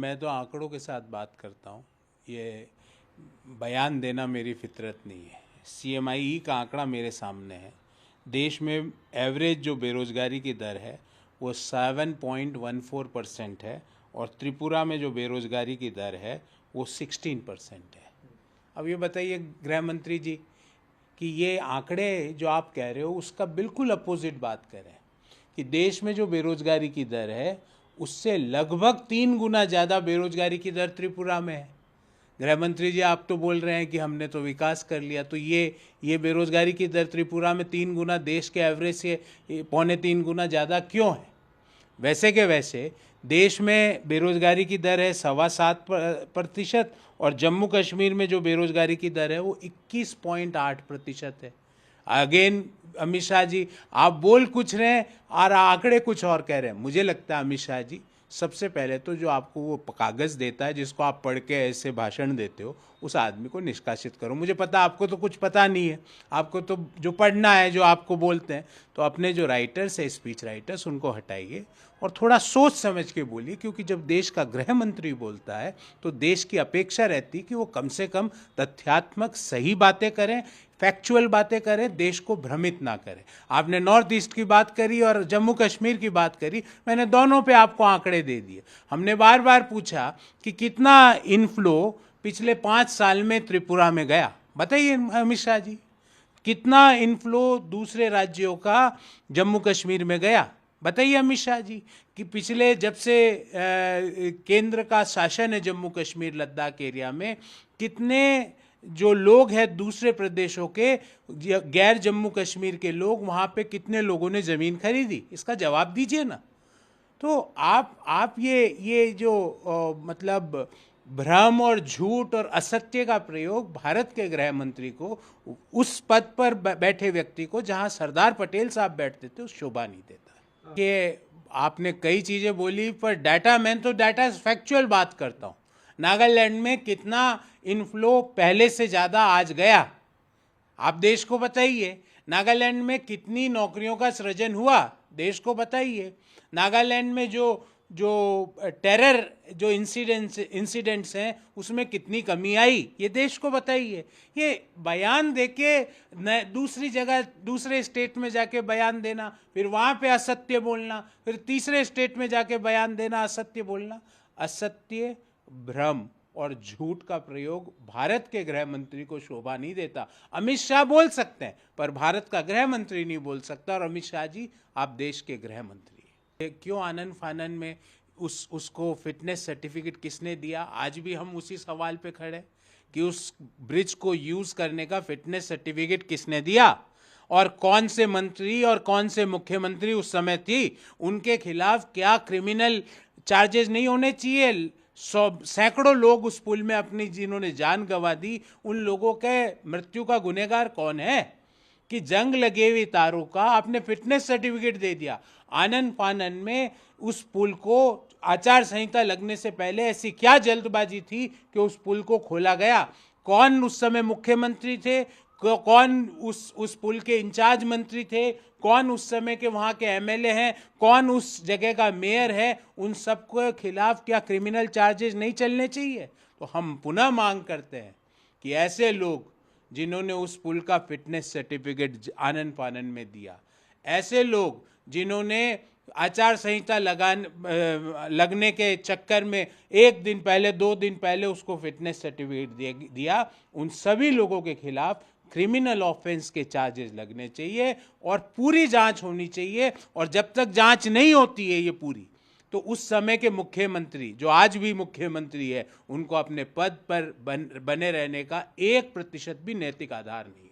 मैं तो आंकड़ों के साथ बात करता हूँ। ये बयान देना मेरी फितरत नहीं है। CMIE का आंकड़ा मेरे सामने है। देश में एवरेज जो बेरोज़गारी की दर है वो 7.14% है और त्रिपुरा में जो बेरोज़गारी की दर है वो 16% है। अब ये बताइए गृह मंत्री जी कि ये आंकड़े जो आप कह रहे हो उसका बिल्कुल अपोजिट बात करें कि देश में जो बेरोज़गारी की दर है उससे लगभग 3 गुना ज़्यादा बेरोज़गारी की दर त्रिपुरा में है। गृह मंत्री जी आप तो बोल रहे हैं कि हमने तो विकास कर लिया, तो ये बेरोज़गारी की दर त्रिपुरा में 3 गुना देश के एवरेज से 2.25 गुना ज़्यादा क्यों है? वैसे के वैसे देश में बेरोज़गारी की दर है 7.25% और जम्मू कश्मीर में जो बेरोज़गारी की दर है वो 21.8% है। अगेन अमित शाह जी आप बोल कुछ रहे हैं और आंकड़े कुछ और कह रहे हैं। मुझे लगता है अमित शाह जी सबसे पहले तो जो आपको वो कागज़ देता है जिसको आप पढ़ के ऐसे भाषण देते हो उस आदमी को निष्कासित करो। मुझे पता आपको तो कुछ पता नहीं है, आपको तो जो पढ़ना है जो आपको बोलते हैं, तो अपने जो राइटर्स है स्पीच राइटर्स उनको हटाइए और थोड़ा सोच समझ के बोलिए, क्योंकि जब देश का गृह मंत्री बोलता है तो देश की अपेक्षा रहती कि वो कम से कम तथ्यात्मक सही बातें करें, फैक्चुअल बातें करें, देश को भ्रमित ना करें। आपने नॉर्थ ईस्ट की बात करी और जम्मू कश्मीर की बात करी, मैंने दोनों पे आपको आंकड़े दे दिए। हमने बार बार पूछा कि कितना इनफ्लो पिछले 5 साल में त्रिपुरा में गया, बताइए अमित शाह जी। कितना इनफ्लो दूसरे राज्यों का जम्मू कश्मीर में गया, बताइए अमित शाह जी। कि पिछले जब से केंद्र का शासन है जम्मू कश्मीर लद्दाख एरिया में, कितने जो लोग हैं दूसरे प्रदेशों के गैर जम्मू कश्मीर के लोग, वहाँ पे कितने लोगों ने ज़मीन खरीदी, इसका जवाब दीजिए ना। तो आप ये जो मतलब भ्रम और झूठ और असत्य का प्रयोग भारत के गृह मंत्री को, उस पद पर बैठे व्यक्ति को जहाँ सरदार पटेल साहब बैठते थे, उस शोभा नहीं देता। कि आपने कई चीज़ें बोली पर डाटा, मैं तो डाटा फैक्चुअल बात करता हूँ। नागालैंड में कितना इनफ्लो पहले से ज़्यादा आज गया, आप देश को बताइए। नागालैंड में कितनी नौकरियों का सृजन हुआ, देश को बताइए। नागालैंड में जो टेरर जो इंसिडेंट्स हैं उसमें कितनी कमी आई, ये देश को बताइए। ये बयान देके दूसरी जगह दूसरे स्टेट में जाके बयान देना, फिर वहाँ पे असत्य बोलना, फिर तीसरे स्टेट में जाके बयान देना, असत्य बोलना, असत्य, भ्रम और झूठ का प्रयोग भारत के गृह मंत्री को शोभा नहीं देता। अमित शाह बोल सकते हैं पर भारत का गृह मंत्री नहीं बोल सकता। और अमित शाह जी आप देश के गृह मंत्री हैं, क्यों आनन फानन में उसको फिटनेस सर्टिफिकेट किसने दिया? आज भी हम उसी सवाल पे खड़े कि उस ब्रिज को यूज करने का फिटनेस सर्टिफिकेट किसने दिया और कौन से मंत्री और कौन से मुख्यमंत्री उस समय थी, उनके खिलाफ क्या क्रिमिनल चार्जेस नहीं होने चाहिए? सैकड़ों लोग उस पुल में अपनी जिन्होंने जान गंवा दी, उन लोगों के मृत्यु का गुनहगार कौन है? कि जंग लगे हुए तारों का आपने फिटनेस सर्टिफिकेट दे दिया। आनन फानन में उस पुल को आचार संहिता लगने से पहले ऐसी क्या जल्दबाजी थी कि उस पुल को खोला गया? कौन उस समय मुख्यमंत्री थे? कौन उस पुल के इंचार्ज मंत्री थे? कौन उस समय के वहाँ के MLA हैं? कौन उस जगह का मेयर है? उन सबके खिलाफ क्या क्रिमिनल चार्जेस नहीं चलने चाहिए? तो हम पुनः मांग करते हैं कि ऐसे लोग जिन्होंने उस पुल का फिटनेस सर्टिफिकेट आनन फानन में दिया, ऐसे लोग जिन्होंने आचार संहिता लगने के चक्कर में 1 दिन पहले 2 दिन पहले उसको फिटनेस सर्टिफिकेट दिया, उन सभी लोगों के खिलाफ क्रिमिनल ऑफेंस के चार्जेस लगने चाहिए और पूरी जांच होनी चाहिए। और जब तक जांच नहीं होती है ये पूरी, तो उस समय के मुख्यमंत्री जो आज भी मुख्यमंत्री है, उनको अपने पद पर बने रहने का 1% भी नैतिक आधार नहीं।